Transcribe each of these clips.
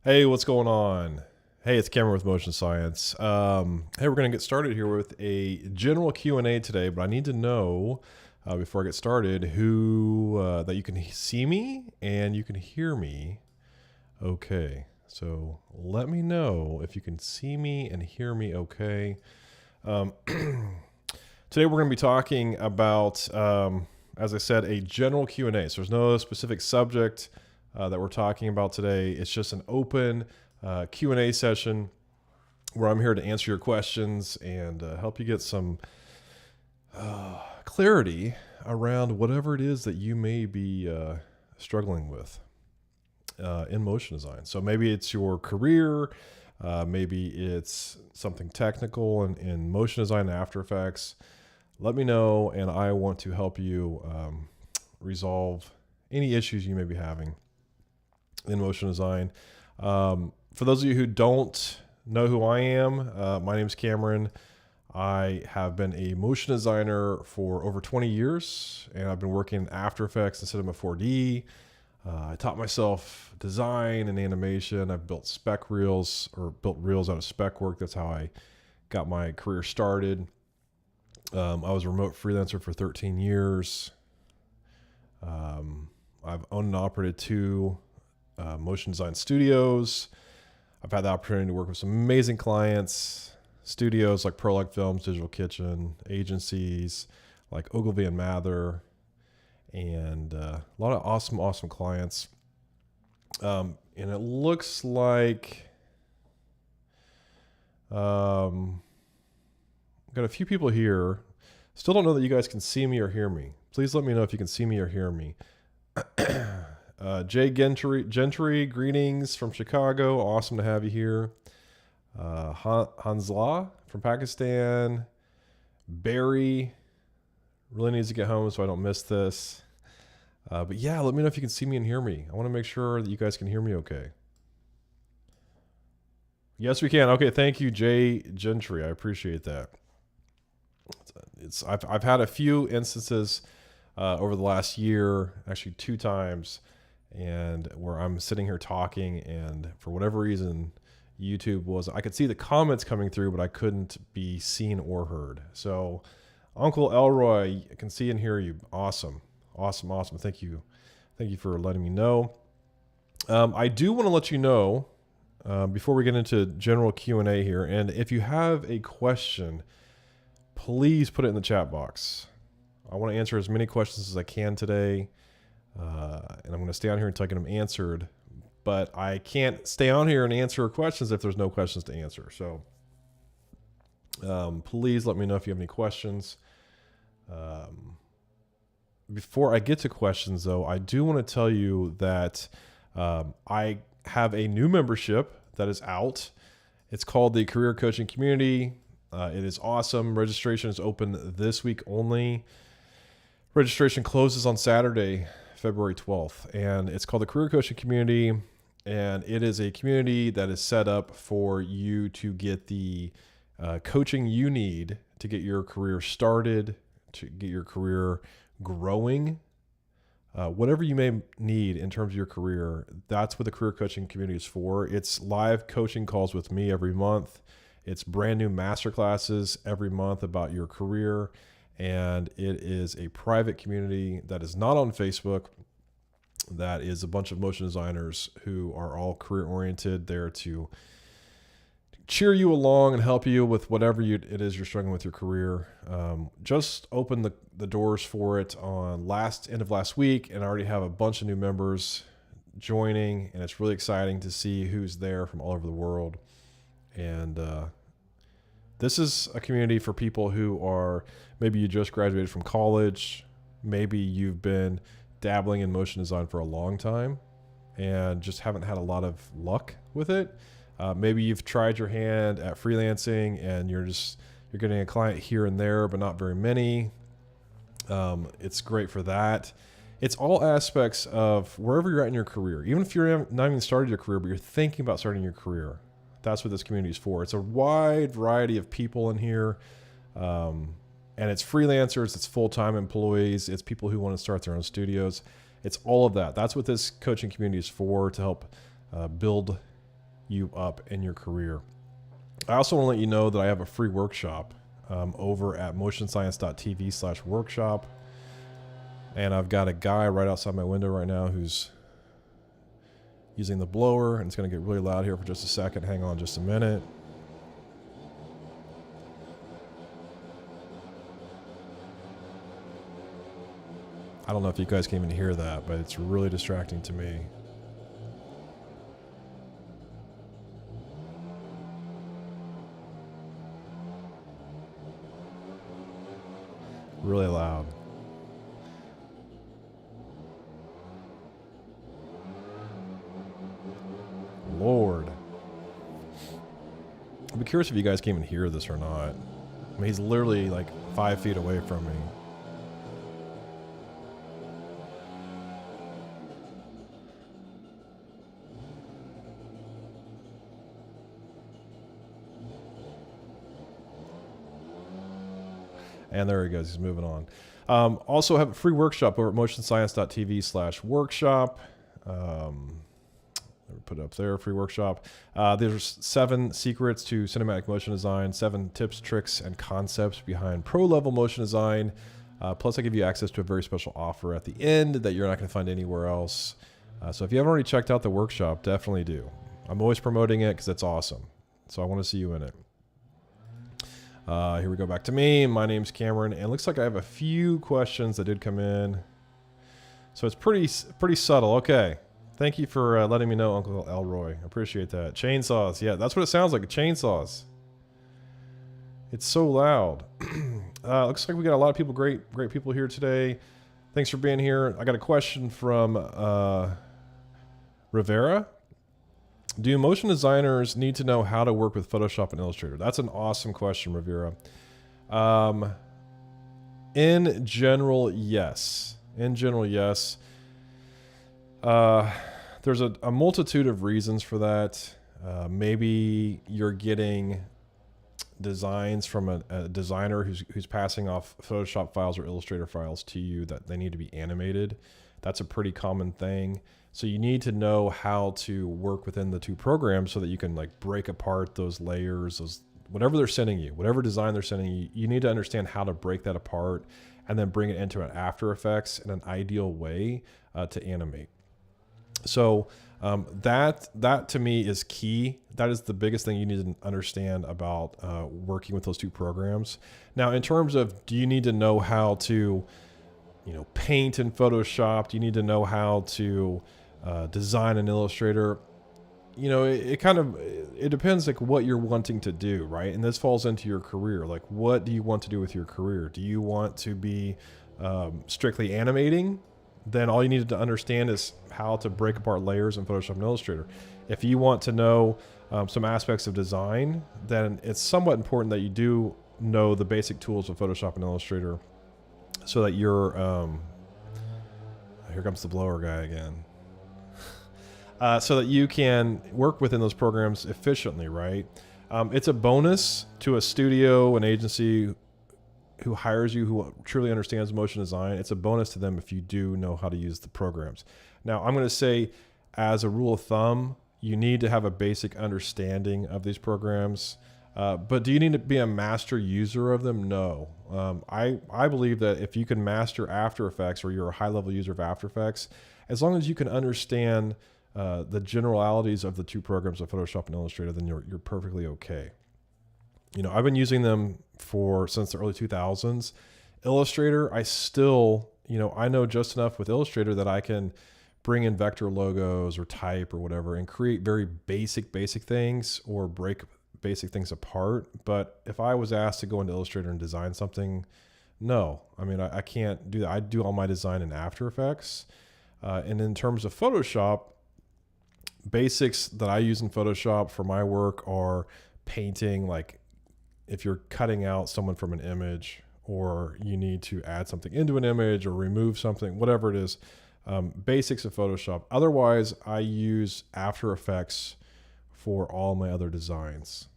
Hey, what's going on? Hey, it's Cameron with Motion Science. Hey, we're going to get started here with a general Q&A today, but I need to know before I get started who that you can see me and you can hear me. Okay, so let me know if you can see me and hear me okay. Today we're going to be talking about, as I said, a general Q&A. So there's no specific subject that we're talking about today. It's just an open Q&A session where I'm here to answer your questions and help you get some clarity around whatever it is that you may be struggling with in motion design. So maybe it's your career, maybe it's something technical in motion design and After Effects. Let me know, and I want to help you resolve any issues you may be having in motion design. For those of you who don't know who I am, my name is Cameron. I have been a motion designer for over 20 years, and I've been working in After Effects instead of a 4D. I taught myself design and animation. I've built spec reels, or built reels out of spec work. That's how I got my career started. I was a remote freelancer for 13 years. I've owned and operated two motion design studios. I've had the opportunity to work with some amazing clients, studios like Prolog Films, Digital Kitchen, agencies like Ogilvy and Mather, and a lot of awesome clients. And it looks like got a few people here. Still don't know that you guys can see me or hear me. Please let me know if you can see me or hear me. Jay Gentry, greetings from Chicago. Awesome to have you here. Hansla from Pakistan. Barry really needs to get home so I don't miss this. But yeah, let me know if you can see me and hear me. I want to make sure that you guys can hear me okay. Yes, we can. Okay, thank you, Jay Gentry. I appreciate that. I've had a few instances over the last year, actually 2 times, and where I'm sitting here talking, and for whatever reason, I could see the comments coming through, but I couldn't be seen or heard. So Uncle Elroy, I can see and hear you. Awesome. Thank you for letting me know. I do want to let you know before we get into general Q&A here, and if you have a question, please put it in the chat box. I want to answer as many questions as I can today, and I'm going to stay on here until I get them answered. But I can't stay on here and answer questions if there's no questions to answer. So please let me know if you have any questions. Before I get to questions, though, I do want to tell you that I have a new membership that is out. It's called the Career Coaching Community. It is awesome. Registration is open this week only. Registration closes on Saturday, February 12th, and it's called the Career Coaching Community, and it is a community that is set up for you to get the coaching you need to get your career started, to get your career growing. Whatever you may need in terms of your career, that's what the Career Coaching Community is for. It's live coaching calls with me every month. It's brand new masterclasses every month about your career. And it is a private community that is not on Facebook. That is a bunch of motion designers who are all career oriented, there to cheer you along and help you with whatever it is you're struggling with your career. Just opened the doors for it on end of last week, and I already have a bunch of new members joining, and it's really exciting to see who's there from all over the world. And this is a community for people who are, maybe you just graduated from college, maybe you've been dabbling in motion design for a long time and just haven't had a lot of luck with it. Maybe you've tried your hand at freelancing and you're getting a client here and there, but not very many. It's great for that. It's all aspects of wherever you're at in your career. Even if you're not even started your career, but you're thinking about starting your career, that's what this community is for. It's a wide variety of people in here. And it's freelancers, it's full-time employees, it's people who want to start their own studios. It's all of that. That's what this coaching community is for, to help build you up in your career. I also want to let you know that I have a free workshop over at motionscience.tv/workshop. And I've got a guy right outside my window right now who's using the blower, and it's going to get really loud here for just a second. Hang on just a minute. I don't know if you guys can even hear that, but it's really distracting to me. Really loud. Lord. I'd be curious if you guys can even hear this or not. I mean, he's literally like 5 feet away from me. And there he goes. He's moving on. Also have a free workshop over at motionscience.tv/workshop. Put it up there, free workshop. There's 7 secrets to cinematic motion design, 7 tips, tricks, and concepts behind pro-level motion design. Plus, I give you access to a very special offer at the end that you're not going to find anywhere else. So if you haven't already checked out the workshop, definitely do. I'm always promoting it because it's awesome. So I want to see you in it. Here we go back to me. My name's Cameron, and it looks like I have a few questions that did come in. So it's pretty subtle. Okay. Thank you for letting me know, Uncle Elroy. I appreciate that. Chainsaws. Yeah, that's what it sounds like, chainsaws. It's so loud. Looks like we got a lot of people, great people here today. Thanks for being here. I got a question from Rivera. Do motion designers need to know how to work with Photoshop and Illustrator? That's an awesome question, Rivera. In general, yes. In general, yes. There's a multitude of reasons for that. Maybe you're getting designs from a designer who's passing off Photoshop files or Illustrator files to you that they need to be animated. That's a pretty common thing. So you need to know how to work within the two programs so that you can like break apart those layers, whatever they're sending you, whatever design they're sending you, you need to understand how to break that apart and then bring it into an After Effects in an ideal way to animate. So that to me is key. That is the biggest thing you need to understand about working with those two programs. Now, in terms of, do you need to know how to, paint in Photoshop? Do you need to know how to design in Illustrator? It depends like what you're wanting to do, right? And this falls into your career. Like, what do you want to do with your career? Do you want to be strictly animating? Then all you need to understand is how to break apart layers in Photoshop and Illustrator. If you want to know some aspects of design, then it's somewhat important that you do know the basic tools of Photoshop and Illustrator so that you're, here comes the blower guy again. So that you can work within those programs efficiently, right? It's a bonus to a studio, an agency who hires you, who truly understands motion design. It's a bonus to them if you do know how to use the programs. Now, I'm going to say, as a rule of thumb, you need to have a basic understanding of these programs. But do you need to be a master user of them? No. I believe that if you can master After Effects, or you're a high-level user of After Effects, as long as you can understand the generalities of the two programs of Photoshop and Illustrator, then you're perfectly okay. I've been using them since the early 2000s. Illustrator, I still, I know just enough with Illustrator that I can bring in vector logos or type or whatever and create very basic things or break basic things apart. But if I was asked to go into Illustrator and design something, no. I mean, I can't do that. I do all my design in After Effects. And in terms of Photoshop, basics that I use in Photoshop for my work are painting, like if you're cutting out someone from an image, or you need to add something into an image or remove something, whatever it is, basics of Photoshop. Otherwise, I use After Effects for all my other designs.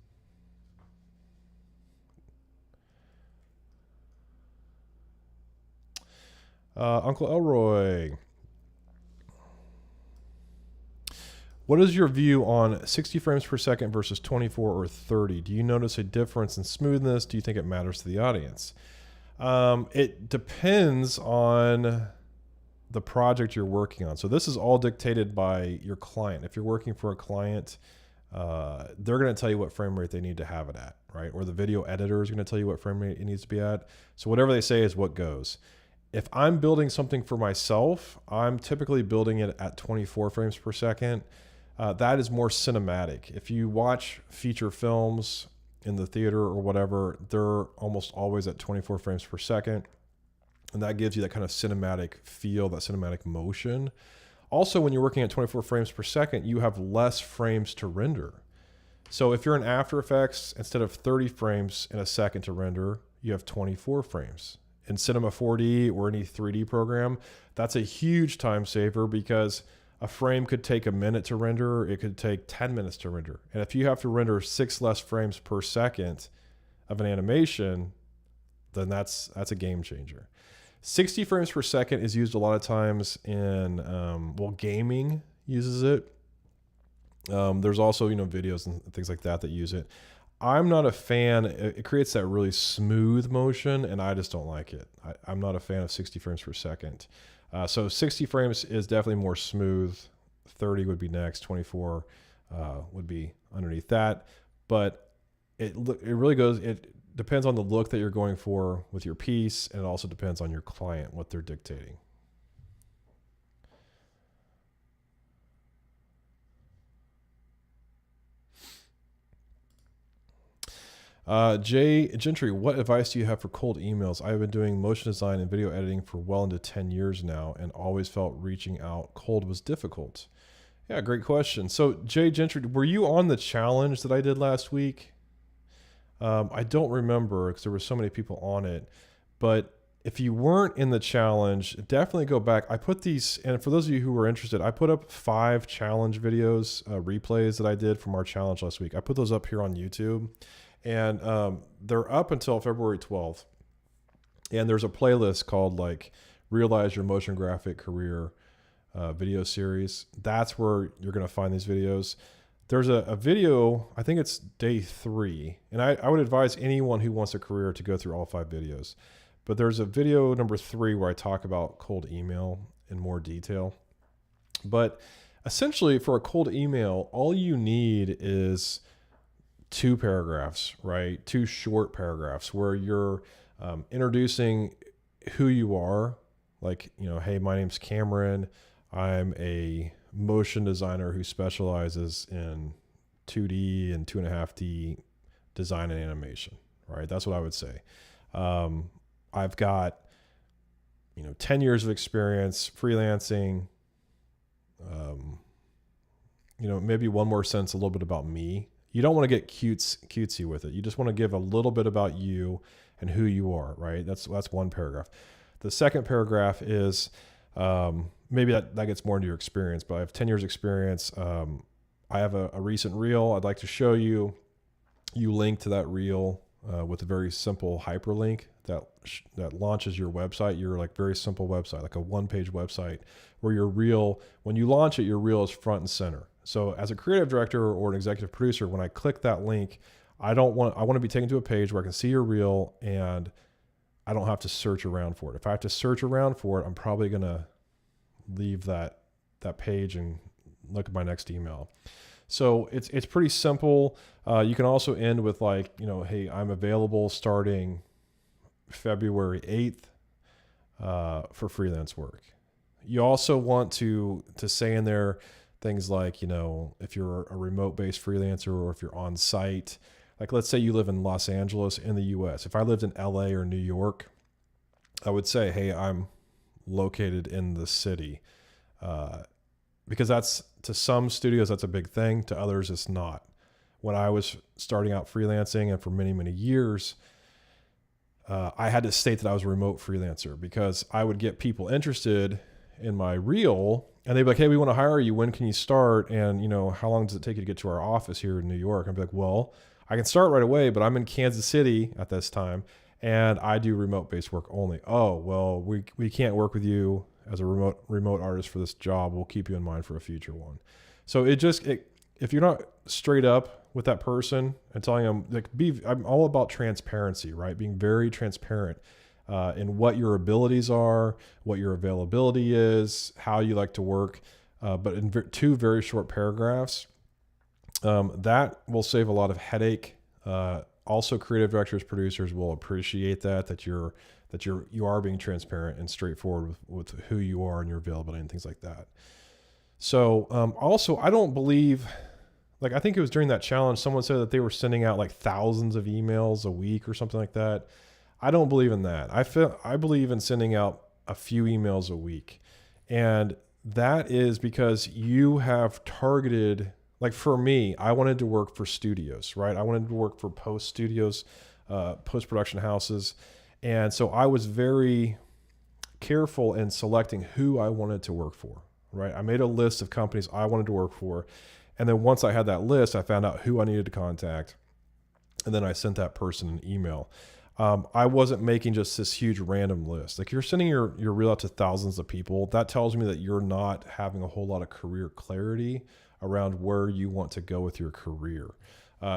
Uncle Elroy. What is your view on 60 frames per second versus 24 or 30? Do you notice a difference in smoothness? Do you think it matters to the audience? It depends on the project you're working on. So this is all dictated by your client. If you're working for a client, they're going to tell you what frame rate they need to have it at, right? Or the video editor is going to tell you what frame rate it needs to be at. So whatever they say is what goes. If I'm building something for myself, I'm typically building it at 24 frames per second. That is more cinematic. If you watch feature films in the theater or whatever, they're almost always at 24 frames per second. And that gives you that kind of cinematic feel, that cinematic motion. Also, when you're working at 24 frames per second, you have less frames to render. So if you're in After Effects, instead of 30 frames in a second to render, you have 24 frames. In Cinema 4D or any 3D program, that's a huge time saver because a frame could take a minute to render. It could take 10 minutes to render. And if you have to render 6 less frames per second of an animation, then that's a game changer. 60 frames per second is used a lot of times in, gaming uses it. There's also, videos and things like that use it. I'm not a fan. It creates that really smooth motion, and I just don't like it. I'm not a fan of 60 frames per second. So 60 frames is definitely more smooth. 30 would be next. 24 would be underneath that. But it really goes. It depends on the look that you're going for with your piece, and it also depends on your client, what they're dictating. Jay Gentry, what advice do you have for cold emails? I have been doing motion design and video editing for well into 10 years now and always felt reaching out cold was difficult. Yeah, great question. So Jay Gentry, were you on the challenge that I did last week? I don't remember because there were so many people on it, but if you weren't in the challenge, definitely go back. I put these, and for those of you who were interested, I put up 5 challenge videos, replays that I did from our challenge last week. I put those up here on YouTube. And they're up until February 12th. And there's a playlist called Realize Your Motion Graphic Career video series. That's where you're going to find these videos. There's a video, I think it's day 3. And I would advise anyone who wants a career to go through all 5 videos. But there's a video number 3 where I talk about cold email in more detail. But essentially for a cold email, all you need is 2 paragraphs, right? 2 short paragraphs where you're introducing who you are. Hey, my name's Cameron. I'm a motion designer who specializes in 2D and 2.5D design and animation, right? That's what I would say. I've got, 10 years of experience freelancing. Maybe one more sentence, a little bit about me. You don't want to get cutesy with it. You just want to give a little bit about you and who you are, right? That's one paragraph. The second paragraph is maybe that gets more into your experience, but I have 10 years experience. I have a recent reel I'd like to show you. You link to that reel with a very simple hyperlink that launches your website, your very simple website, like a 1-page website where your reel, when you launch it, your reel is front and center. So as a creative director or an executive producer, when I click that link, I want to be taken to a page where I can see your reel and I don't have to search around for it. If I have to search around for it, I'm probably going to leave that page and look at my next email. So it's pretty simple. You can also end with hey, I'm available starting February 8th for freelance work. You also want to say in there things like, if you're a remote-based freelancer or if you're on site, let's say you live in Los Angeles in the US. If I lived in LA or New York, I would say, hey, I'm located in the city. Because that's, to some studios, that's a big thing. To others, it's not. When I was starting out freelancing and for many, many years, I had to state that I was a remote freelancer because I would get people interested in my reel and they'd be like, hey, we want to hire you. When can you start? And, how long does it take you to get to our office here in New York? I'd be like, well, I can start right away, but I'm in Kansas City at this time and I do remote-based work only. Oh, well, we can't work with you as a remote artist for this job. We'll keep you in mind for a future one. So if you're not straight up with that person and telling them, like, I'm all about transparency, right? Being very transparent in what your abilities are, what your availability is, how you like to work, but in two very short paragraphs. That will save a lot of headache. Also, creative directors, producers will appreciate that you are being transparent and straightforward with who you are and your availability and things like that. So also, I don't believe, like, I think it was during that challenge, someone said that they were sending out like thousands of emails a week or something like that. I don't believe in that. I believe in sending out a few emails a week. And that is because you have targeted, like for me, I wanted to work for studios, right? I wanted to work for post-production houses. And so I was very careful in selecting who I wanted to work for, right? I made a list of companies I wanted to work for. And then once I had that list, I found out who I needed to contact. And then I sent that person an email. I wasn't making just this huge random list. Like, you're sending your reel out to thousands of people. That tells me that you're not having a whole lot of career clarity around where you want to go with your career.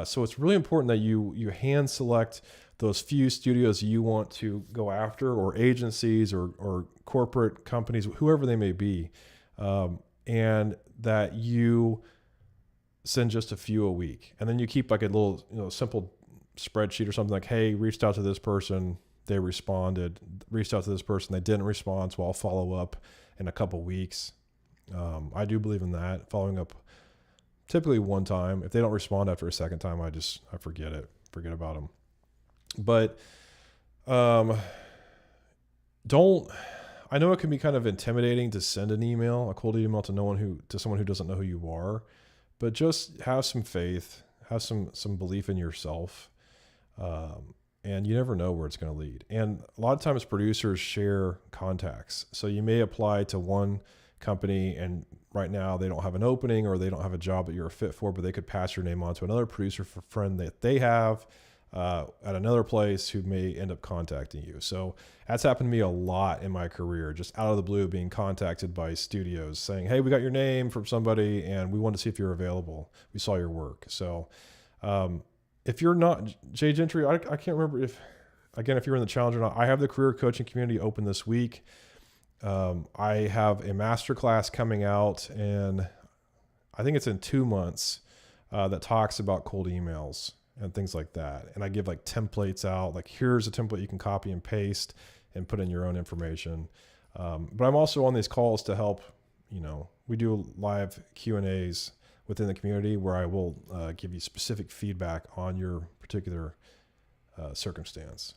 So it's really important that you hand select those few studios you want to go after, or agencies or corporate companies, whoever they may be, and that you send just a few a week. And then you keep like a little simple spreadsheet or something, like, hey, reached out to this person, they responded, reached out to this person, they didn't respond, so I'll follow up in a couple weeks. I do believe in that, following up typically one time. If they don't respond after a second time, I forget about them. But I know it can be kind of intimidating to send an email, a cold email to someone who doesn't know who you are, but just have some faith, have some belief in yourself. And you never know where it's going to lead. And a lot of times producers share contacts. So you may apply to one company and right now they don't have an opening or they don't have a job that you're a fit for, but they could pass your name on to another producer friend that they have at another place who may end up contacting you. So that's happened to me a lot in my career, just out of the blue being contacted by studios saying, hey, we got your name from somebody and we want to see if you're available. We saw your work. So, if you're not, Jay Gentry, I can't remember if you're in the challenge or not. I have the career coaching community open this week. I have a masterclass coming out, and I think it's in 2 months, that talks about cold emails and things like that. And I give like templates out, like, here's a template you can copy and paste and put in your own information. But I'm also on these calls to help, we do live Q&As within the community where I will give you specific feedback on your particular circumstance.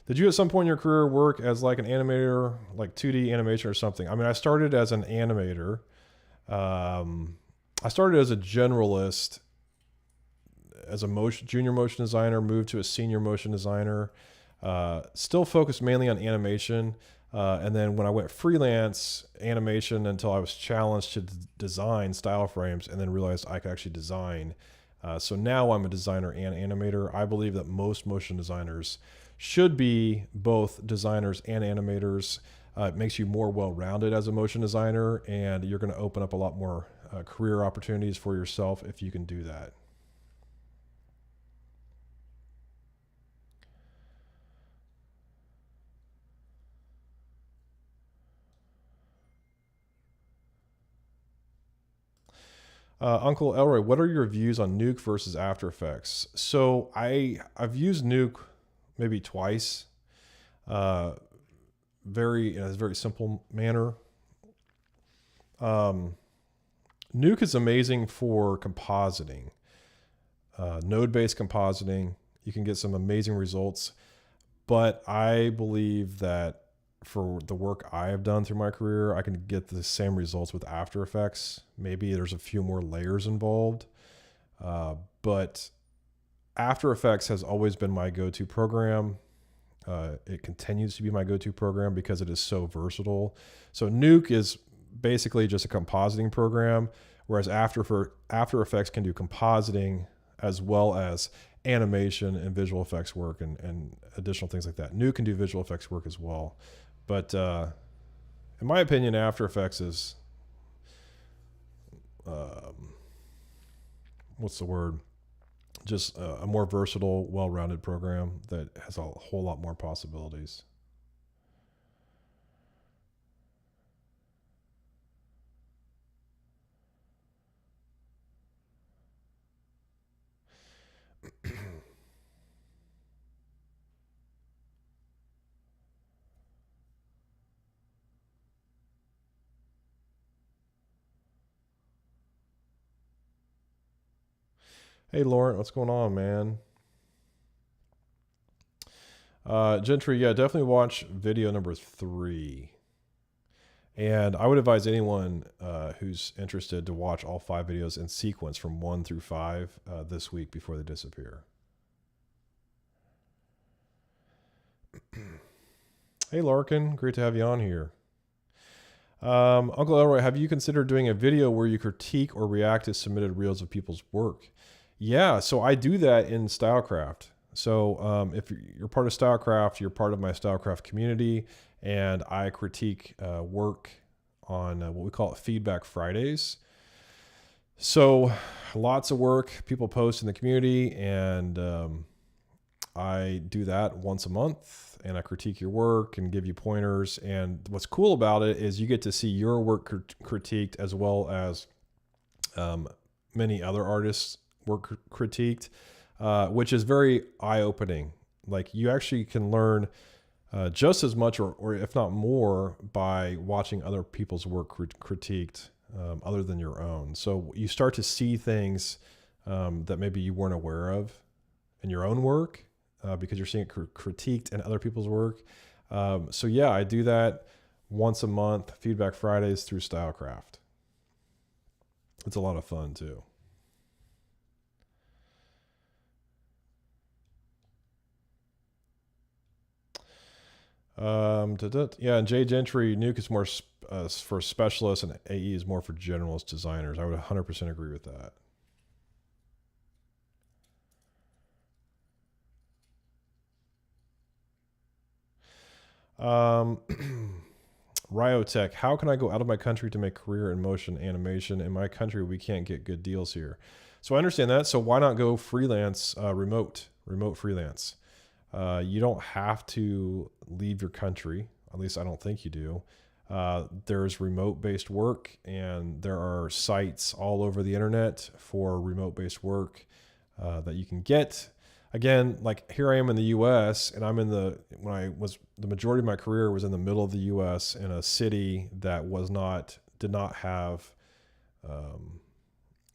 Did you at some point in your career work as like an animator, like 2D animation or something? I mean, I started as an animator. I started as a generalist, as a junior motion designer, moved to a senior motion designer, still focused mainly on animation. And then when I went freelance, animation, until I was challenged to design style frames, and then realized I could actually design. So now I'm a designer and animator. I believe that most motion designers should be both designers and animators. It makes you more well-rounded as a motion designer, and you're going to open up a lot more career opportunities for yourself if you can do that. Uncle Elroy, what are your views on Nuke versus After Effects? So I've used Nuke maybe twice, in a very simple manner. Nuke is amazing for compositing, node-based compositing. You can get some amazing results, but I believe that for the work I have done through my career, I can get the same results with After Effects. Maybe there's a few more layers involved, but After Effects has always been my go-to program. It continues to be my go-to program because it is so versatile. So Nuke is basically just a compositing program, whereas After Effects can do compositing as well as animation and visual effects work and additional things like that. Nuke can do visual effects work as well. But in my opinion, After Effects is, what's the word? Just a more versatile, well-rounded program that has a whole lot more possibilities. Hey, Lauren, what's going on, man? Gentry, yeah, definitely watch video number 3. And I would advise anyone who's interested to watch all 5 videos in sequence from 1 through 5 this week before they disappear. Hey, Larkin, great to have you on here. Uncle Elroy, have you considered doing a video where you critique or react to submitted reels of people's work? Yeah, so I do that in Stylecraft. So if you're part of Stylecraft, you're part of my Stylecraft community, and I critique work on what we call it Feedback Fridays. So lots of work people post in the community, and I do that once a month, and I critique your work and give you pointers. And what's cool about it is you get to see your work critiqued as well as many other artists' work critiqued, which is very eye-opening. Like you actually can learn just as much or if not more by watching other people's work critiqued other than your own. So you start to see things that maybe you weren't aware of in your own work because you're seeing it critiqued in other people's work. So yeah, I do that once a month, Feedback Fridays through Stylecraft. It's a lot of fun too. Yeah, and Jay Gentry, Nuke is more for specialists and AE is more for generalist designers. I would 100% agree with that. Ryotech, how can I go out of my country to make career in motion animation? In my country, we can't get good deals here. So I understand that. So why not go freelance, remote freelance? You don't have to leave your country. At least I don't think you do. There's remote-based work, and there are sites all over the internet for remote-based work that you can get. Again, like here I am in the U.S., and I'm in the majority of my career was in the middle of the U.S. in a city that did not have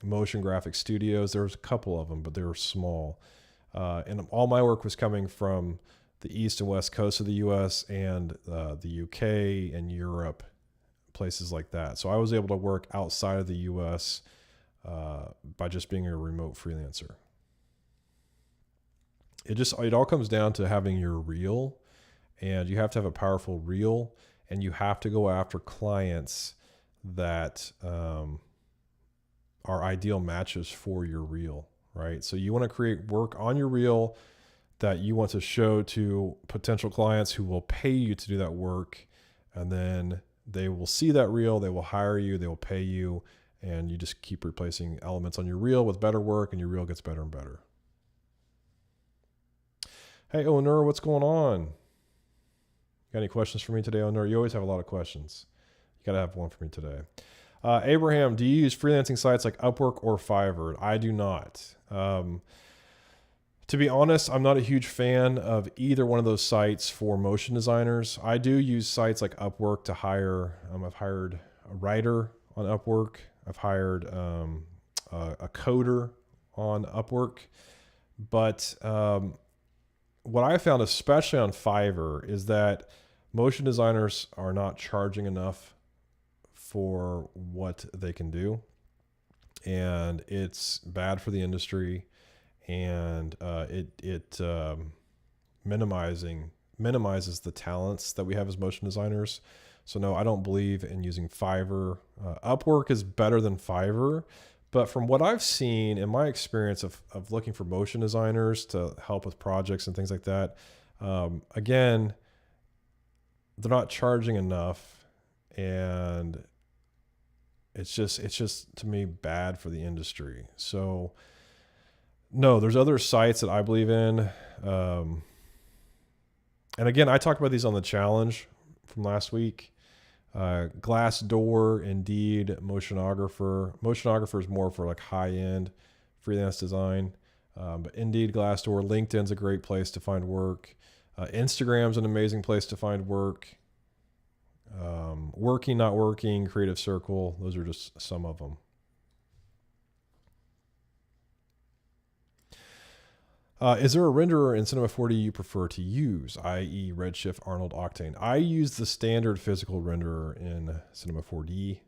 motion graphic studios. There was a couple of them, but they were small. And all my work was coming from the east and west coast of the U.S. and the UK and Europe, places like that. So I was able to work outside of the U.S. By just being a remote freelancer. It all comes down to having your reel, and you have to have a powerful reel, and you have to go after clients that are ideal matches for your reel. Right? So you want to create work on your reel that you want to show to potential clients who will pay you to do that work. And then they will see that reel, they will hire you, they will pay you, and you just keep replacing elements on your reel with better work, and your reel gets better and better. Hey, Onur, what's going on? Got any questions for me today, Onur? You always have a lot of questions. You got to have one for me today. Abraham, do you use freelancing sites like Upwork or Fiverr? I do not. To be honest, I'm not a huge fan of either one of those sites for motion designers. I do use sites like Upwork to hire. I've hired a writer on Upwork. I've hired a coder on Upwork. But what I found, especially on Fiverr, is that motion designers are not charging enough for what they can do, and it's bad for the industry, and it minimizes the talents that we have as motion designers. So no, I don't believe in using Fiverr. Upwork is better than Fiverr, but from what I've seen in my experience of looking for motion designers to help with projects and things like that, again, they're not charging enough, and it's just to me bad for the industry. So no, there's other sites that I believe in. And again, I talked about these on the challenge from last week. Glassdoor, Indeed, Motionographer. Motionographer is more for like high-end freelance design. But Indeed, Glassdoor, LinkedIn's a great place to find work. Instagram's an amazing place to find work. Working, Not Working, Creative Circle. Those are just some of them. Is there a renderer in Cinema 4D you prefer to use, i.e. Redshift, Arnold, Octane? I use the standard physical renderer in Cinema 4D.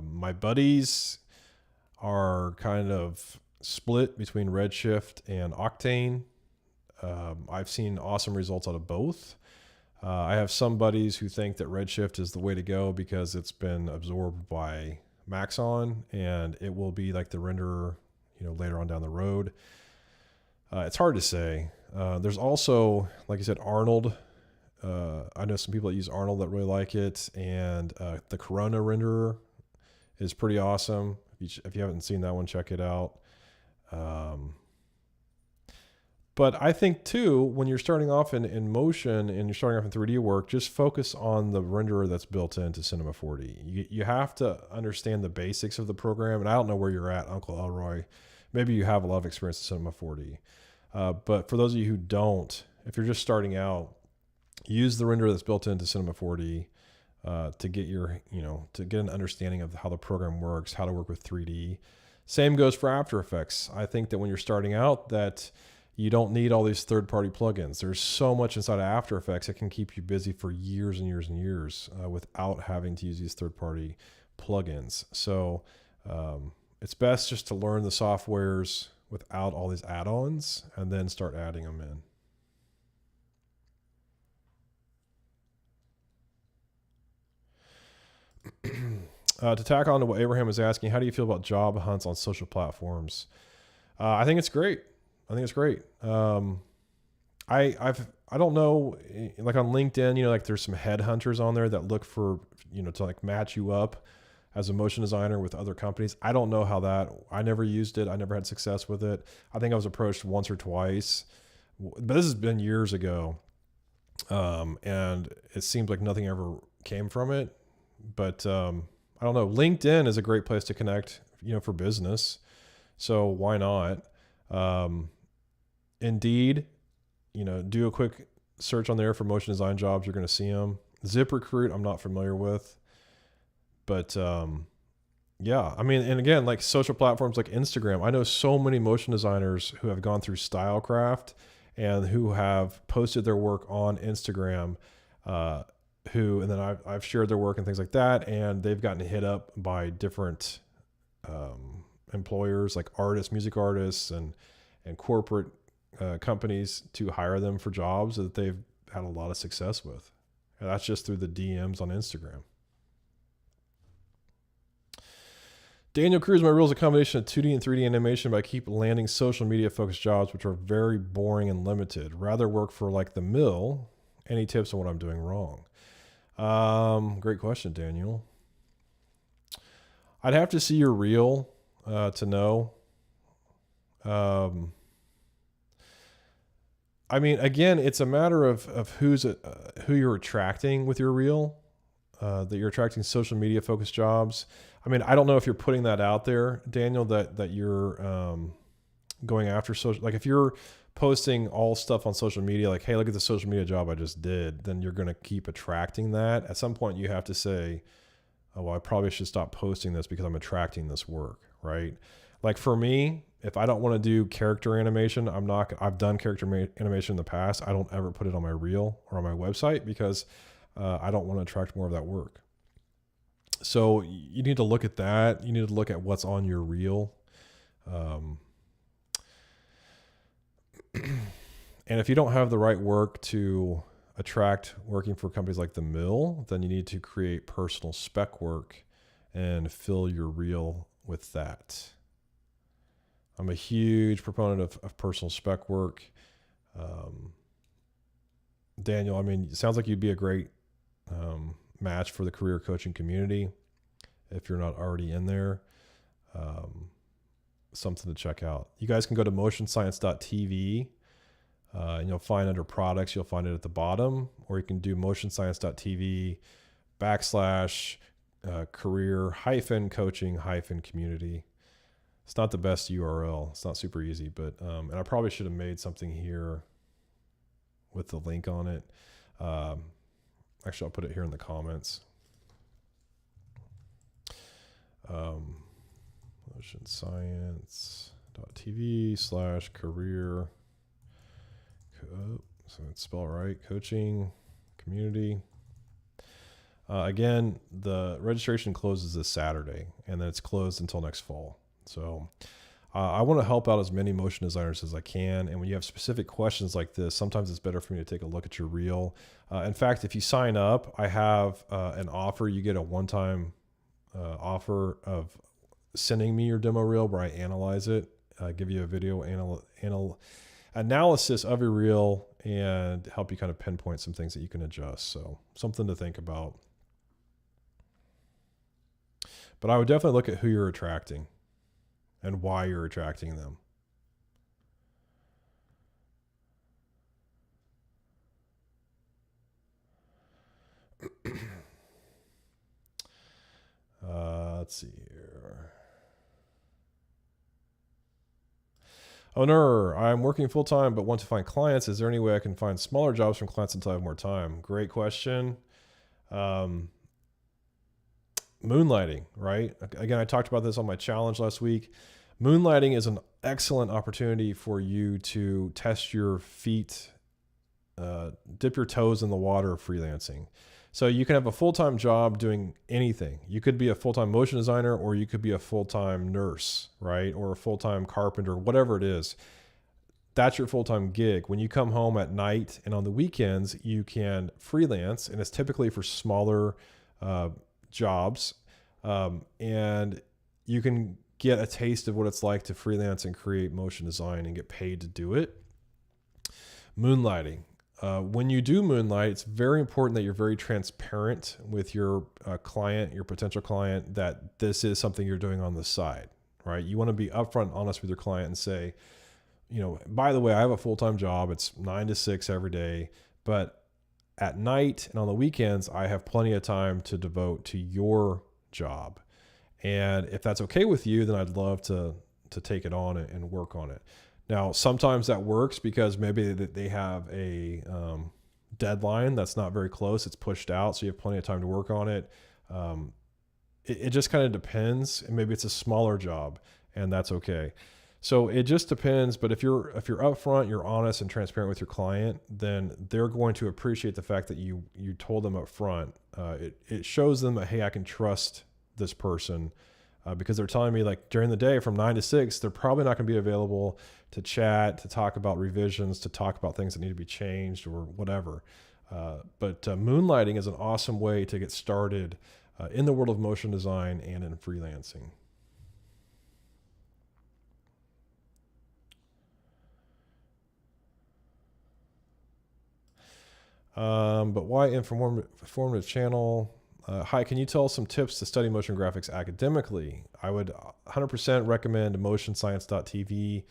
My buddies are kind of split between Redshift and Octane. I've seen awesome results out of both. I have some buddies who think that Redshift is the way to go because it's been absorbed by Maxon and it will be like the renderer, later on down the road. It's hard to say. There's also, like I said, Arnold. I know some people that use Arnold that really like it, and the Corona renderer is pretty awesome. If you haven't seen that one, check it out. But I think too, when you're starting off in motion and you're starting off in 3D work, just focus on the renderer that's built into Cinema 4D. You have to understand the basics of the program, and I don't know where you're at, Uncle Elroy. Maybe you have a lot of experience in Cinema 4D. But for those of you who don't, if you're just starting out, use the renderer that's built into Cinema 4D to get to get an understanding of how the program works, how to work with 3D. Same goes for After Effects. I think that when you're starting out, that you don't need all these third-party plugins. There's so much inside of After Effects that can keep you busy for years and years and years without having to use these third-party plugins. So it's best just to learn the softwares without all these add-ons and then start adding them in. To tack on to what Abraham is asking, how do you feel about job hunts on social platforms? I think it's great. I don't know, like on LinkedIn, like there's some headhunters on there that look for, to like match you up as a motion designer with other companies. I don't know I never used it. I never had success with it. I think I was approached once or twice, but this has been years ago. And it seems like nothing ever came from it, but, I don't know. LinkedIn is a great place to connect, for business. So why not? Indeed, do a quick search on there for motion design jobs. You're going to see them. ZipRecruit, I'm not familiar with. But yeah, I mean, and again, like social platforms like Instagram, I know so many motion designers who have gone through Stylecraft and who have posted their work on Instagram, and then I've shared their work and things like that, and they've gotten hit up by different employers like artists, music artists, and corporate companies to hire them for jobs that they've had a lot of success with. And that's just through the DMs on Instagram. Daniel Cruz, my rule is a combination of 2D and 3D animation, but I keep landing social media focused jobs, which are very boring and limited. Rather work for like the mill. Any tips on what I'm doing wrong? Great question, Daniel. I'd have to see your reel to know. I mean, again, it's a matter of who you're attracting with your reel. That you're attracting social media focused jobs. I mean, I don't know if you're putting that out there, Daniel, that you're going after social. Like if you're posting all stuff on social media, like, hey, look at the social media job I just did, then you're going to keep attracting that. At some point you have to say, oh, well, I probably should stop posting this because I'm attracting this work, right? Like for me, if I don't want to do character animation, I've done character animation in the past. I don't ever put it on my reel or on my website because I don't want to attract more of that work. So you need to look at that. You need to look at what's on your reel. And if you don't have the right work to attract working for companies like The Mill, then you need to create personal spec work and fill your reel with that. I'm a huge proponent of personal spec work. Daniel, I mean, it sounds like you'd be a great match for the career coaching community. If you're not already in there, something to check out. You guys can go to motionscience.tv and you'll find under products, you'll find it at the bottom, or you can do motionscience.tv / career -coaching -community. It's not the best URL. It's not super easy, but, and I probably should have made something here with the link on it. Actually, I'll put it here in the comments. motionscience.tv / career. So it's spelled right. Coaching community. Again, the registration closes this Saturday, and then it's closed until next fall. So I want to help out as many motion designers as I can. And when you have specific questions like this, sometimes it's better for me to take a look at your reel. In fact, if you sign up, I have an offer. You get a one-time offer of sending me your demo reel where I analyze it, give you a video analysis of your reel and help you kind of pinpoint some things that you can adjust. So something to think about. But I would definitely look at who you're attracting and why you're attracting them. Let's see here. Owner, I'm working full time but want to find clients. Is there any way I can find smaller jobs from clients until I have more time? Great question. Moonlighting, right? Again, I talked about this on my challenge last week. Moonlighting is an excellent opportunity for you to test your feet, dip your toes in the water of freelancing. So you can have a full-time job doing anything. You could be a full-time motion designer, or you could be a full-time nurse, right? Or a full-time carpenter, whatever it is. That's your full-time gig. When you come home at night and on the weekends, you can freelance, and it's typically for smaller jobs. And you can get a taste of what it's like to freelance and create motion design and get paid to do it. Moonlighting. When you do moonlight, it's very important that you're very transparent with your client, your potential client, that this is something you're doing on the side, right? You want to be upfront and honest with your client and say, you know, by the way, I have a full-time job. It's 9 to 6 every day, but at night and on the weekends, I have plenty of time to devote to your job. And if that's okay with you, then I'd love to take it on and work on it. Now, sometimes that works because maybe they have a deadline that's not very close. It's pushed out, so you have plenty of time to work on it. It just kind of depends, and maybe it's a smaller job, and that's okay. So it just depends. But if you're upfront, you're honest and transparent with your client, then they're going to appreciate the fact that you told them up front. It shows them that, hey, I can trust this person. Because they're telling me, like, during the day from 9 to 6, they're probably not going to be available to chat, to talk about revisions, to talk about things that need to be changed or whatever. But moonlighting is an awesome way to get started in the world of motion design and in freelancing. But why informative channel? Hi, can you tell us some tips to study motion graphics academically? I would 100% recommend motionscience.tv.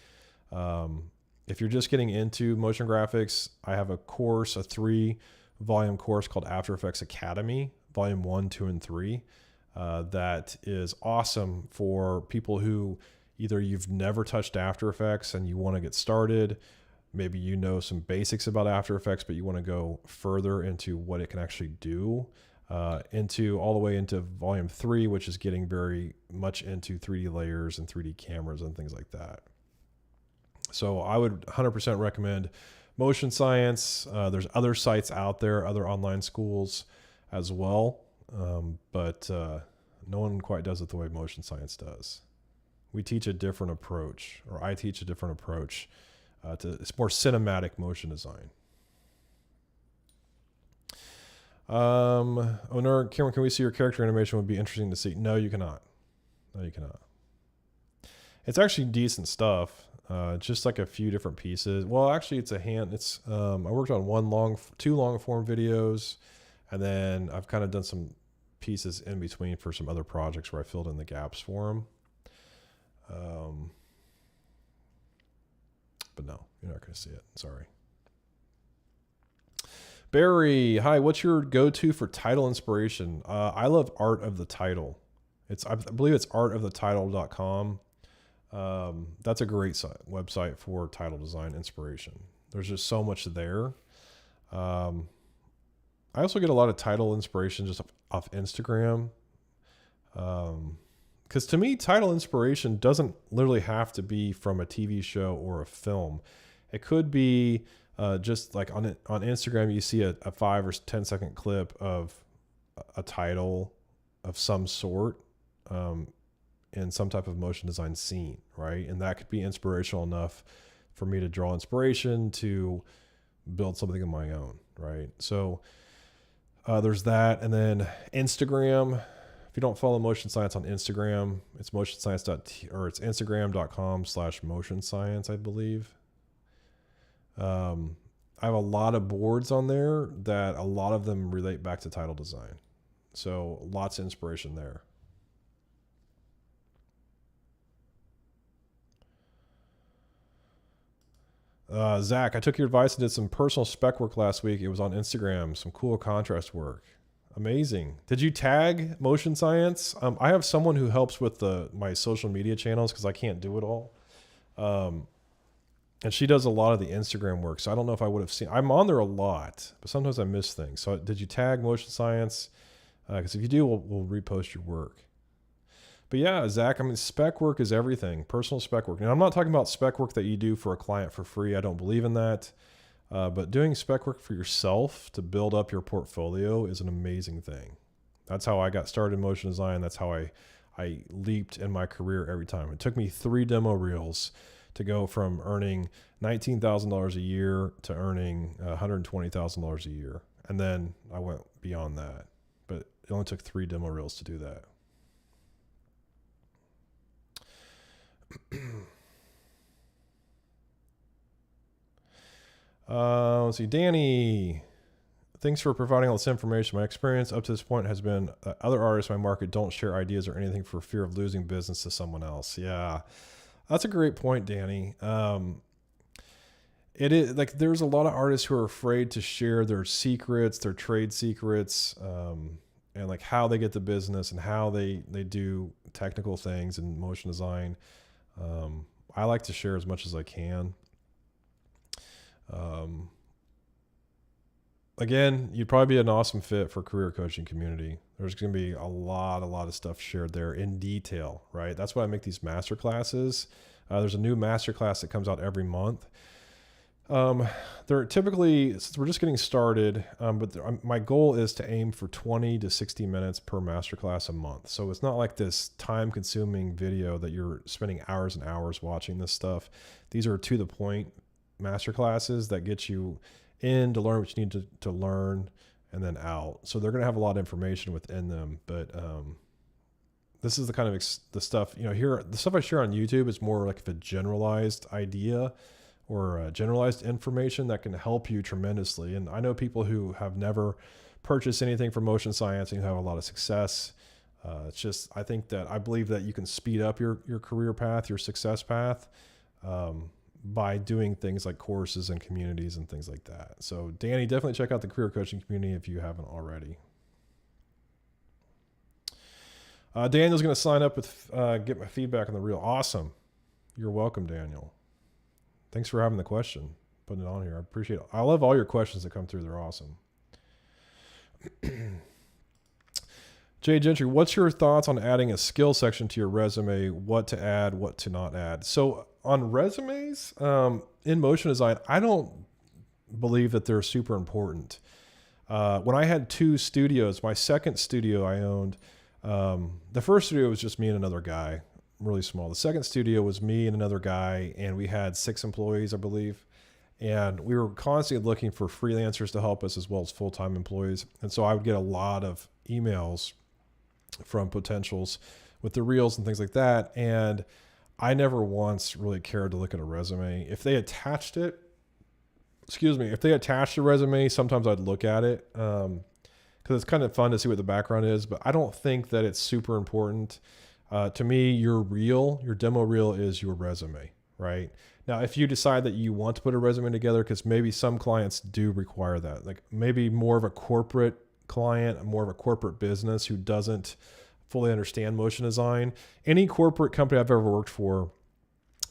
If you're just getting into motion graphics, I have a course, a 3-volume course called After Effects Academy, volume 1, 2, and 3. That is awesome for people who either you've never touched After Effects and you want to get started. Maybe you know some basics about After Effects, but you want to go further into what it can actually do. Into all the way into volume 3, which is getting very much into 3D layers and 3D cameras and things like that. So I would 100% recommend Motion Science. There's other sites out there, other online schools as well. But no one quite does it the way Motion Science does. We teach a different approach, or I teach a different approach it's more cinematic motion design. Owner, Cameron, can we see your character animation? Would be interesting to see. No, you cannot. No, you cannot. It's actually decent stuff. Just like a few different pieces. Well, actually, it's a hand. It's I worked on 2 long form videos, And then I've kind of done some pieces in between for some other projects where I filled in the gaps for them. But no, you're not going to see it. Sorry. Barry, hi. What's your go-to for title inspiration? I love Art of the Title. I believe it's artofthetitle.com. That's a great website for title design inspiration. There's just so much there. I also get a lot of title inspiration just off Instagram. Because to me, title inspiration doesn't literally have to be from a TV show or a film. It could be just like on Instagram, you see a 5 or 10-second clip of a title of some sort in some type of motion design scene, right? And that could be inspirational enough for me to draw inspiration to build something of my own, right? So there's that. And then Instagram. If you don't follow Motion Science on Instagram, it's it's Instagram.com/motion science, I believe. I have a lot of boards on there that a lot of them relate back to title design. So lots of inspiration there. Zach, I took your advice and did some personal spec work last week. It was on Instagram, some cool contrast work. Amazing. Did you tag Motion Science? I have someone who helps with my social media channels because I can't do it all. And she does a lot of the Instagram work. So I don't know if I would have seen. I'm on there a lot, but sometimes I miss things. So did you tag Motion Science? Because if you do, we'll repost your work. But yeah, Zach, I mean, spec work is everything. Personal spec work. And I'm not talking about spec work that you do for a client for free. I don't believe in that. But doing spec work for yourself to build up your portfolio is an amazing thing. That's how I got started in motion design. That's how I leaped in my career every time. It took me 3 demo reels to go from earning $19,000 a year to earning $120,000 a year. And then I went beyond that. But it only took 3 demo reels to do that. Let's see, Danny, thanks for providing all this information. My experience up to this point has been other artists in my market don't share ideas or anything for fear of losing business to someone else. Yeah, that's a great point, Danny. It is like there's a lot of artists who are afraid to share their secrets, their trade secrets, and like how they get the business and how they do technical things in motion design. I like to share as much as I can. Again, you'd probably be an awesome fit for career coaching community. There's going to be a lot of stuff shared there in detail, right? That's why I make these master classes. There's a new master class that comes out every month. They're typically, we're just getting started, but my goal is to aim for 20 to 60 minutes per masterclass a month. So it's not like this time-consuming video that you're spending hours and hours watching this stuff. These are to the point masterclasses that get you in to learn what you need to learn and then out. So they're going to have a lot of information within them, but this is the kind of the stuff, here, the stuff I share on YouTube is more like a generalized idea or generalized information that can help you tremendously. And I know people who have never purchased anything from Motion Science and who have a lot of success. It's just, I believe that you can speed up your career path, your success path, by doing things like courses and communities and things like that. So Danny, definitely check out the career coaching community if you haven't already. Daniel's going to sign up with, get my feedback on the reel. Awesome. You're welcome, Daniel. Thanks for having the question, putting it on here. I appreciate it. I love all your questions that come through. They're awesome. Jay Gentry, what's your thoughts on adding a skill section to your resume? What to add, what to not add? So on resumes, in motion design, I don't believe that they're super important. When I had 2 studios, my second studio I owned, the first studio was just me and another guy, really small. The second studio was me and another guy, and we had 6 employees, I believe. And we were constantly looking for freelancers to help us as well as full-time employees. And so I would get a lot of emails from potentials with the reels and things like that. And I never once really cared to look at a resume. If they attached it, if they attached a resume, sometimes I'd look at it. Because because it's kind of fun to see what the background is, but I don't think that it's super important. To me, your demo reel is your resume, right? Now, if you decide that you want to put a resume together, because maybe some clients do require that, like maybe more of a corporate client, more of a corporate business who doesn't fully understand motion design. Any corporate company I've ever worked for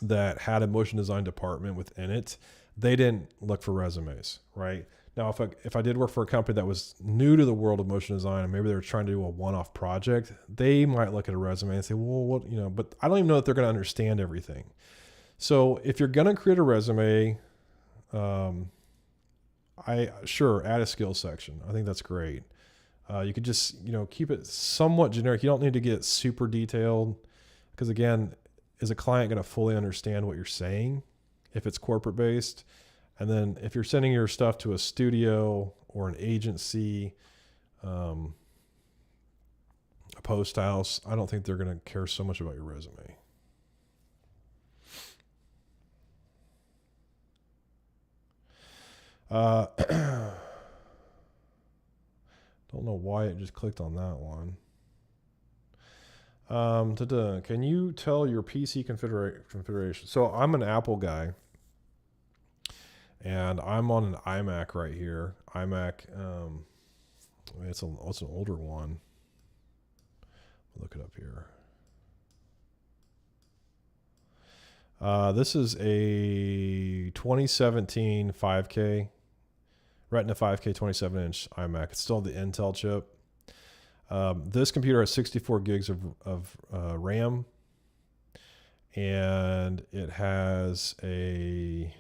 that had a motion design department within it, they didn't look for resumes, right? Now, if I did work for a company that was new to the world of motion design and maybe they were trying to do a one-off project, they might look at a resume and say, well, what, but I don't even know that they're going to understand everything. So if you're going to create a resume, add a skills section. I think that's great. You could just, keep it somewhat generic. You don't need to get super detailed because again, is a client going to fully understand what you're saying if it's corporate based? And then if you're sending your stuff to a studio or an agency, a post house, I don't think they're going to care so much about your resume. Don't know why it just clicked on that one. Can you tell your PC configuration? So I'm an Apple guy, and I'm on an iMac right here. iMac, it's an older one. Look it up here. This is a 2017 5K, Retina 5K 27-inch iMac. It's still the Intel chip. This computer has 64 gigs of RAM, and it has a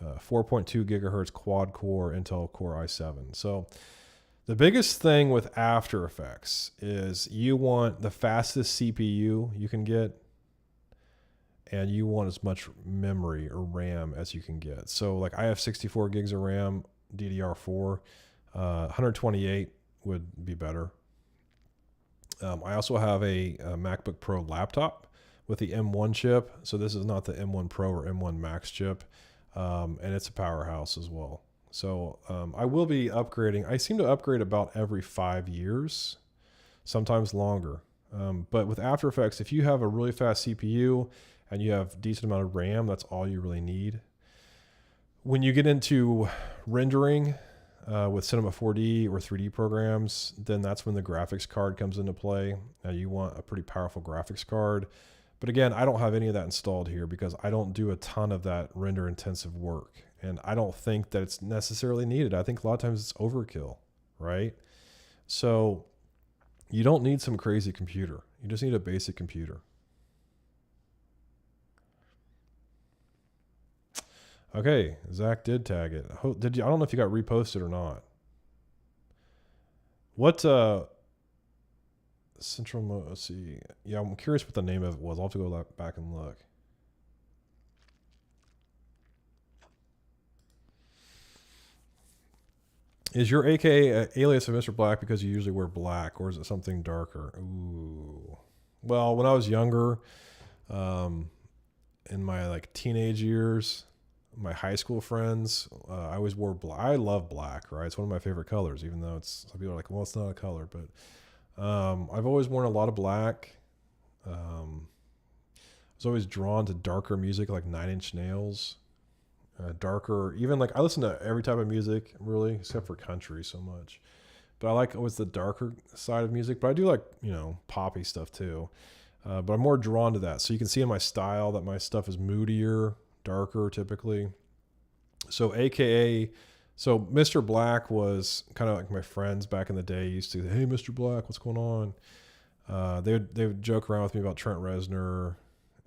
4.2 gigahertz quad core Intel Core i7. So the biggest thing with After Effects is you want the fastest CPU you can get, and you want as much memory or RAM as you can get. So like I have 64 gigs of RAM, DDR4, 128 would be better. I also have a MacBook Pro laptop with the M1 chip. So this is not the M1 Pro or M1 Max chip. And it's a powerhouse as well. So I will be upgrading. I seem to upgrade about every 5 years, sometimes longer. But with After Effects, if you have a really fast CPU and you have a decent amount of RAM, that's all you really need. When you get into rendering with Cinema 4D or 3D programs, then that's when the graphics card comes into play. You want a pretty powerful graphics card. But again, I don't have any of that installed here because I don't do a ton of that render intensive work. And I don't think that it's necessarily needed. I think a lot of times it's overkill, right? So you don't need some crazy computer. You just need a basic computer. Okay, Zach did tag it. I don't know if you got reposted or not. What let's see. Yeah, I'm curious what the name of it was. I'll have to go back and look. Is your AKA alias of Mr. Black because you usually wear black, or is it something darker? Ooh. Well, when I was younger, in my teenage years, my high school friends, I always wore black. I love black, right? It's one of my favorite colors, even though some people are like, well, it's not a color, but I've always worn a lot of black. I was always drawn to darker music like Nine Inch Nails, darker, even I listen to every type of music really, except for country so much. But I like always the darker side of music, but I do like, poppy stuff too. But I'm more drawn to that. So you can see in my style that my stuff is moodier, darker typically. So AKA, so Mr. Black was kind of like my friends back in the day used to, hey, Mr. Black, what's going on? They would joke around with me about Trent Reznor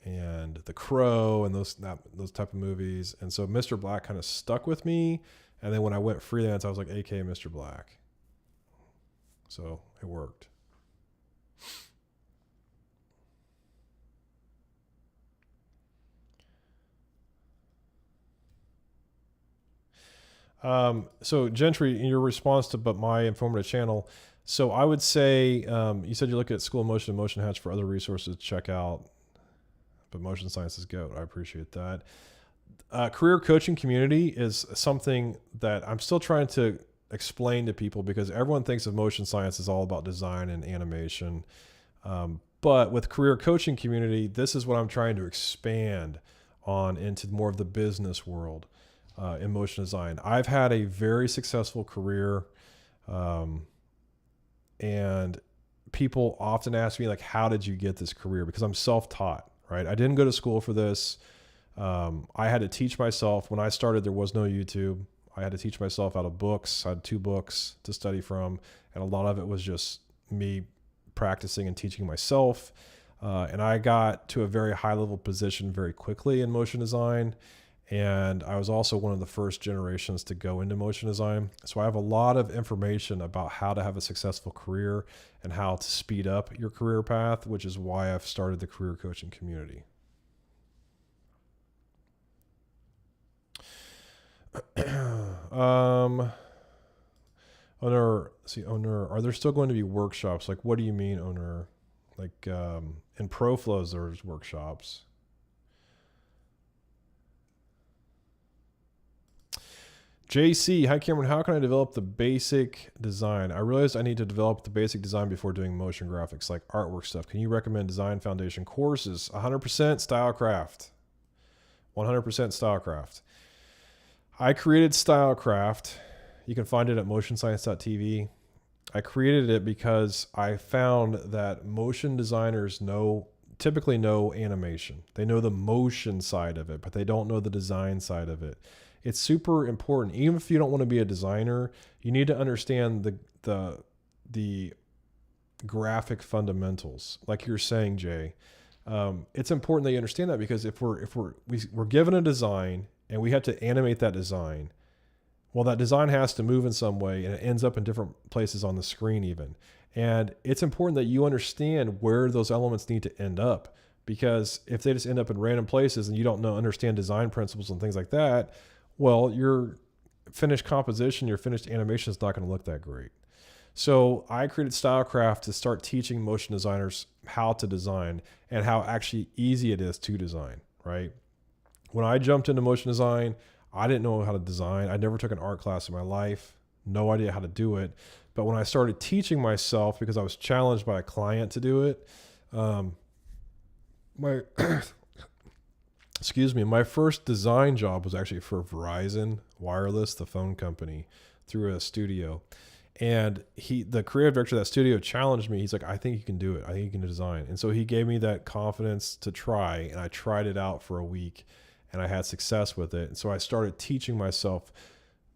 and The Crow and those type of movies. And so Mr. Black kind of stuck with me. And then when I went freelance, I was like, AKA Mr. Black. So it worked. So Gentry, in your response to but my informative channel, so I would say, you said you look at School of Motion and Motion Hatch for other resources to check out, but Motion Science is GOAT. I appreciate that. Career coaching community is something that I'm still trying to explain to people, because everyone thinks of motion science as all about design and animation. But with career coaching community, this is what I'm trying to expand on into more of the business world in motion design. I've had a very successful career, and people often ask me, like, how did you get this career? Because I'm self-taught, right? I didn't go to school for this. I had to teach myself. When I started, there was no YouTube. I had to teach myself out of books. I had 2 books to study from, and a lot of it was just me practicing and teaching myself. And I got to a very high level position very quickly in motion design. And I was also one of the first generations to go into motion design. So I have a lot of information about how to have a successful career and how to speed up your career path, which is why I've started the career coaching community. Owner, are there still going to be workshops? Like, what do you mean, owner? Like, in ProFlows, there's workshops. JC, hi Cameron, how can I develop the basic design? I realized I need to develop the basic design before doing motion graphics, like artwork stuff. Can you recommend design foundation courses? 100% Stylecraft. 100% Stylecraft. I created Stylecraft. You can find it at motionscience.tv. I created it because I found that motion designers typically know animation. They know the motion side of it, but they don't know the design side of it. It's super important. Even if you don't want to be a designer, you need to understand the graphic fundamentals. Like you're saying, Jay, it's important that you understand that, because if we're given a design and we have to animate that design, well, that design has to move in some way, and it ends up in different places on the screen even. And it's important that you understand where those elements need to end up, because if they just end up in random places and you don't understand design principles and things like that, well, your finished composition, your finished animation is not going to look that great. So I created Stylecraft to start teaching motion designers how to design and how actually easy it is to design, right? When I jumped into motion design, I didn't know how to design. I never took an art class in my life, no idea how to do it. But when I started teaching myself, because I was challenged by a client to do it, my first design job was actually for Verizon Wireless, the phone company, through a studio. And the creative director of that studio challenged me. He's like, I think you can do it. I think you can design. And so he gave me that confidence to try, and I tried it out for a week, and I had success with it. And so I started teaching myself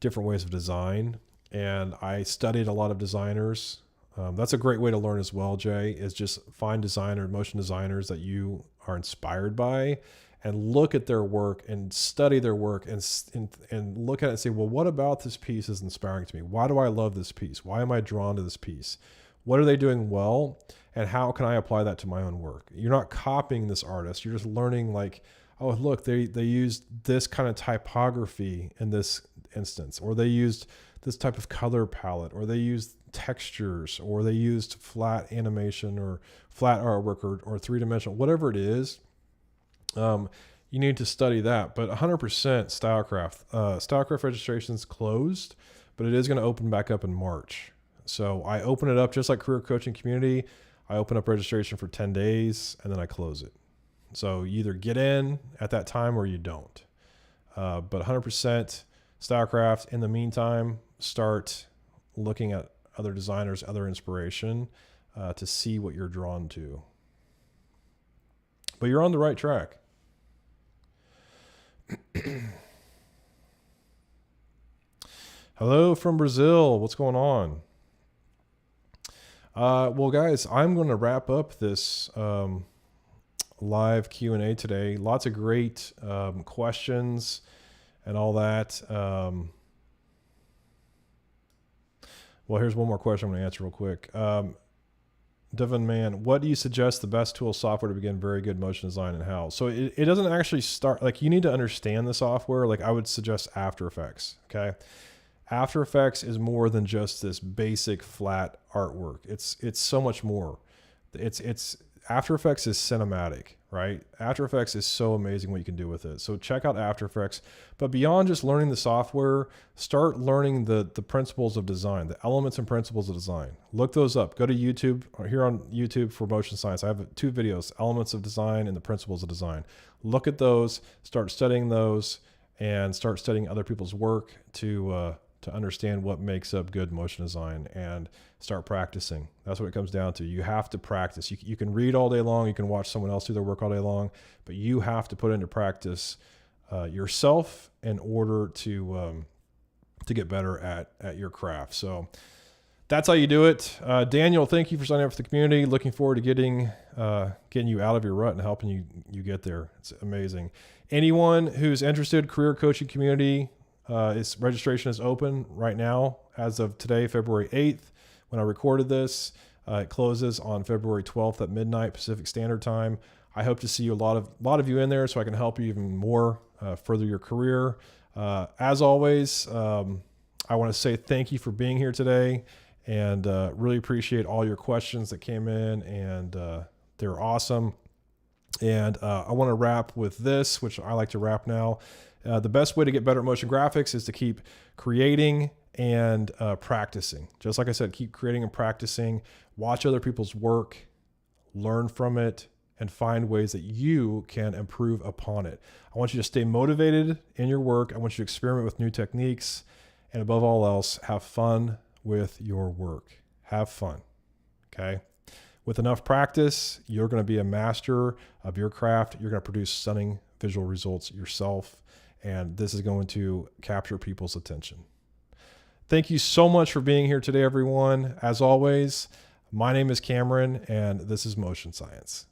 different ways of design, and I studied a lot of designers. That's a great way to learn as well, Jay, is just find motion designers that you are inspired by, and look at their work and study their work and look at it and say, well, what about this piece is inspiring to me? Why do I love this piece? Why am I drawn to this piece? What are they doing well? And how can I apply that to my own work? You're not copying this artist. You're just learning, like, oh, look, they used this kind of typography in this instance, or they used this type of color palette, or they used textures, or they used flat animation or flat artwork or three-dimensional, whatever it is. You need to study that. But 100% Stylecraft. Stylecraft registration's closed, but it is going to open back up in March. So I open it up just like Career Coaching Community. I open up registration for 10 days, and then I close it. So you either get in at that time or you don't. But 100% Stylecraft. In the meantime, start looking at other designers, other inspiration to see what you're drawn to. But you're on the right track. Hello from Brazil. What's going on? Well, guys, I'm going to wrap up this live Q&A today. Lots of great questions and all that. Well, here's one more question I'm going to answer real quick. Devin Mann, what do you suggest the best tool software to begin very good motion design, and how? So it doesn't actually start, like, you need to understand the software. Like, I would suggest After Effects. Okay. After Effects is more than just this basic flat artwork. It's so much more. After Effects is cinematic, right? After Effects is so amazing what you can do with it. So check out After Effects. But beyond just learning the software, start learning the principles of design, the elements and principles of design. Look those up. Go to YouTube, or here on YouTube for Motion Science. I have 2 videos, Elements of Design and the Principles of Design. Look at those, start studying those, and start studying other people's work to understand what makes up good motion design, and start practicing. That's what it comes down to. You have to practice. You can read all day long. You can watch someone else do their work all day long, but you have to put into practice yourself in order to get better at your craft. So that's how you do it. Daniel, thank you for signing up for the community. Looking forward to getting you out of your rut and helping you get there. It's amazing. Anyone who's interested, career coaching community, its registration is open right now as of today, February 8th. When I recorded this, it closes on February 12th at midnight Pacific Standard Time. I hope to see you, a lot of you in there, so I can help you even more further your career. As always, I want to say thank you for being here today, and really appreciate all your questions that came in, and they're awesome. And I want to wrap with this, which I like to wrap now. The best way to get better at motion graphics is to keep creating and practicing. Just like I said, keep creating and practicing. Watch other people's work, learn from it, and find ways that you can improve upon it. I want you to stay motivated in your work. I want you to experiment with new techniques. And above all else, have fun with your work. Have fun, okay? With enough practice, you're going to be a master of your craft. You're going to produce stunning visual results yourself. And this is going to capture people's attention. Thank you so much for being here today, everyone. As always, my name is Cameron, and this is Motion Science.